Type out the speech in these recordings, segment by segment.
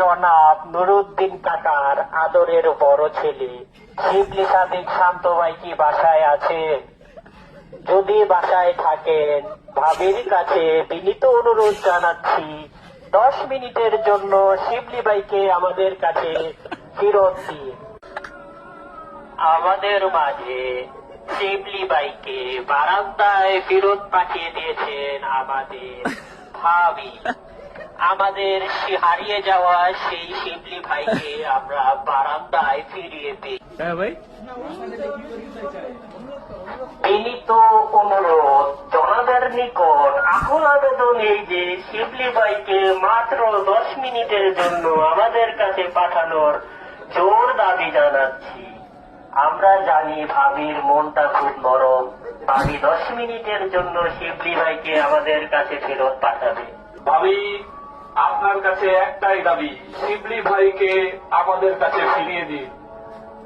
জনাব নুরুদ্দিন কাকার আদরের বড় ছেলে শিবলি সাদিক শান্ত ভাই কি বাসায় আছে? যদি বাসায় থাকেন ভাবির কাছে বিনীত অনুরোধ জানাচ্ছি 10 মিনিটের জন্য শিবলি ভাইকে আমাদের কাছে ফেরত দিন। আমাদের মাঝে শিবলি ভাইকে বারান্দায় ফেরত পাঠিয়ে দিয়েছেন আমাদের ভাবি। আমাদের হারিয়ে যাওয়া সেই শিবলি ভাইকে আমরা বারান্দায় ফিরিয়ে দিই। বিনীত অনুরোধ জনতার নিকট আকুল আবেদন এই যে শিবলি ভাইকে মাত্র 10 মিনিটের জন্য আমাদের কাছে পাঠানোর জোর দাবি জানাচ্ছি। আমরা জানি ভাবির মনটা খুব নরম, ভাবি 10 মিনিটের জন্য শিবলি ভাইকে আমাদের কাছে ফেরত পাঠাবে। ভাবি, আপনার কাছে একটাই দাবি, শিবলি ভাইকে আমাদের কাছে ফিরিয়ে দিন।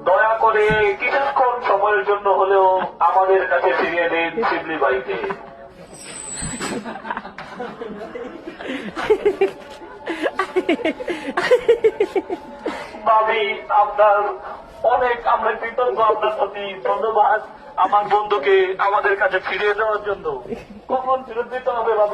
দয়া করে কিছুক্ষণ সময়ের জন্য হলেও আমাদের কাছে ফিরিয়ে দিন শিবলি ভাইকে। ভাবি, আপনার অনেক আমরা কৃতজ্ঞ, আপনার প্রতি ধন্যবাদ আমার বন্ধুকে আমাদের কাছে ফিরিয়ে দেওয়ার জন্য। কখন ফেরত দিতে হবে ভাবি?